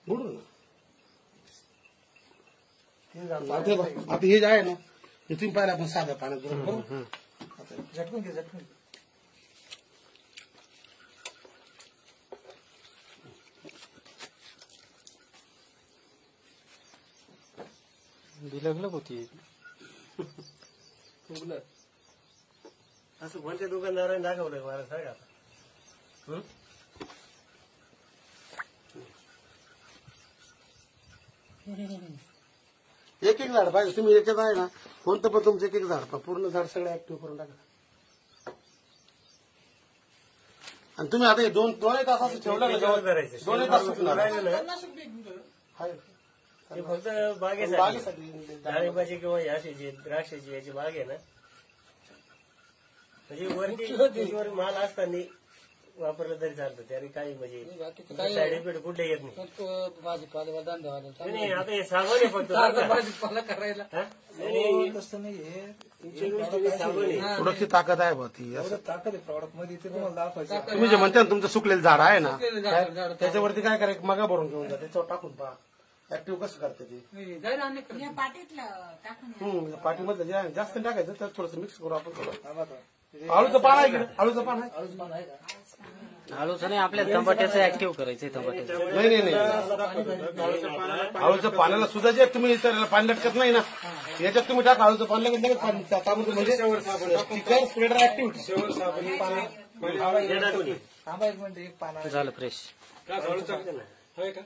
बुडू ना आता हे जे आहे ना हे तुम्ही पाहिलं आपण साध्या पाण्यात बरोबर झटकून घे झटकून बिलगलं होती असं कोणत्या दुकानदाराने दाखवलं मला सांगा आता. एक एक झाड पाहिजे तुम्ही याच्यात आहे ना कोणतं पण तुमचं एक एक झाड पूर्ण झाड सगळं ऍक्टिव्ह करून टाका आणि तुम्ही आता हे दोन तास असं ठेवलं ना दोन तास सुटणार हे फक्त बागेसाठी डाळिंबाची किंवा याशीची द्राक्षाची याची बाग आहे ना म्हणजे वरती माल असताना वापरलं तरी चालतं त्याने काही म्हणजे साईड इफेक्ट कुठे येत नाही. आता हे साबण आहे फक्त भाजीपाला करायला साबण आहे. थोडीशी ताकद आहे बा ती ताकद आहे प्रॉडक्ट मध्ये ते तुम्हाला दाखवायचं. तुम्ही जे म्हणता ना तुमचं सुकलेलं झाड आहे ना त्याच्यावरती काय करायचं मगा भरून घेऊन जा त्याच्यावर टाकून पहा ऍक्टिव्ह कसं करते ते पाठीमधलं जे आहे जास्त टाकायचं तर थोडंसं मिक्स करू आपण आळूचं पान आहे की आळूचं पान आहे आळूचं नाही आपल्या टमाट्याचं ऍक्टिव्ह करायचंय टमाट्याचं नाही नाही आळूच्या पाण्याला सुद्धा जे तुम्ही त्याला पाणी लटकत नाही ना याच्यात तुम्ही टाका आळूचं पाणी लगेच लगेच पाणी म्हणजे स्प्रेडर ऍक्टिव्ह थांबा एक मिनिट एक पाना झालं फ्रेश आहे का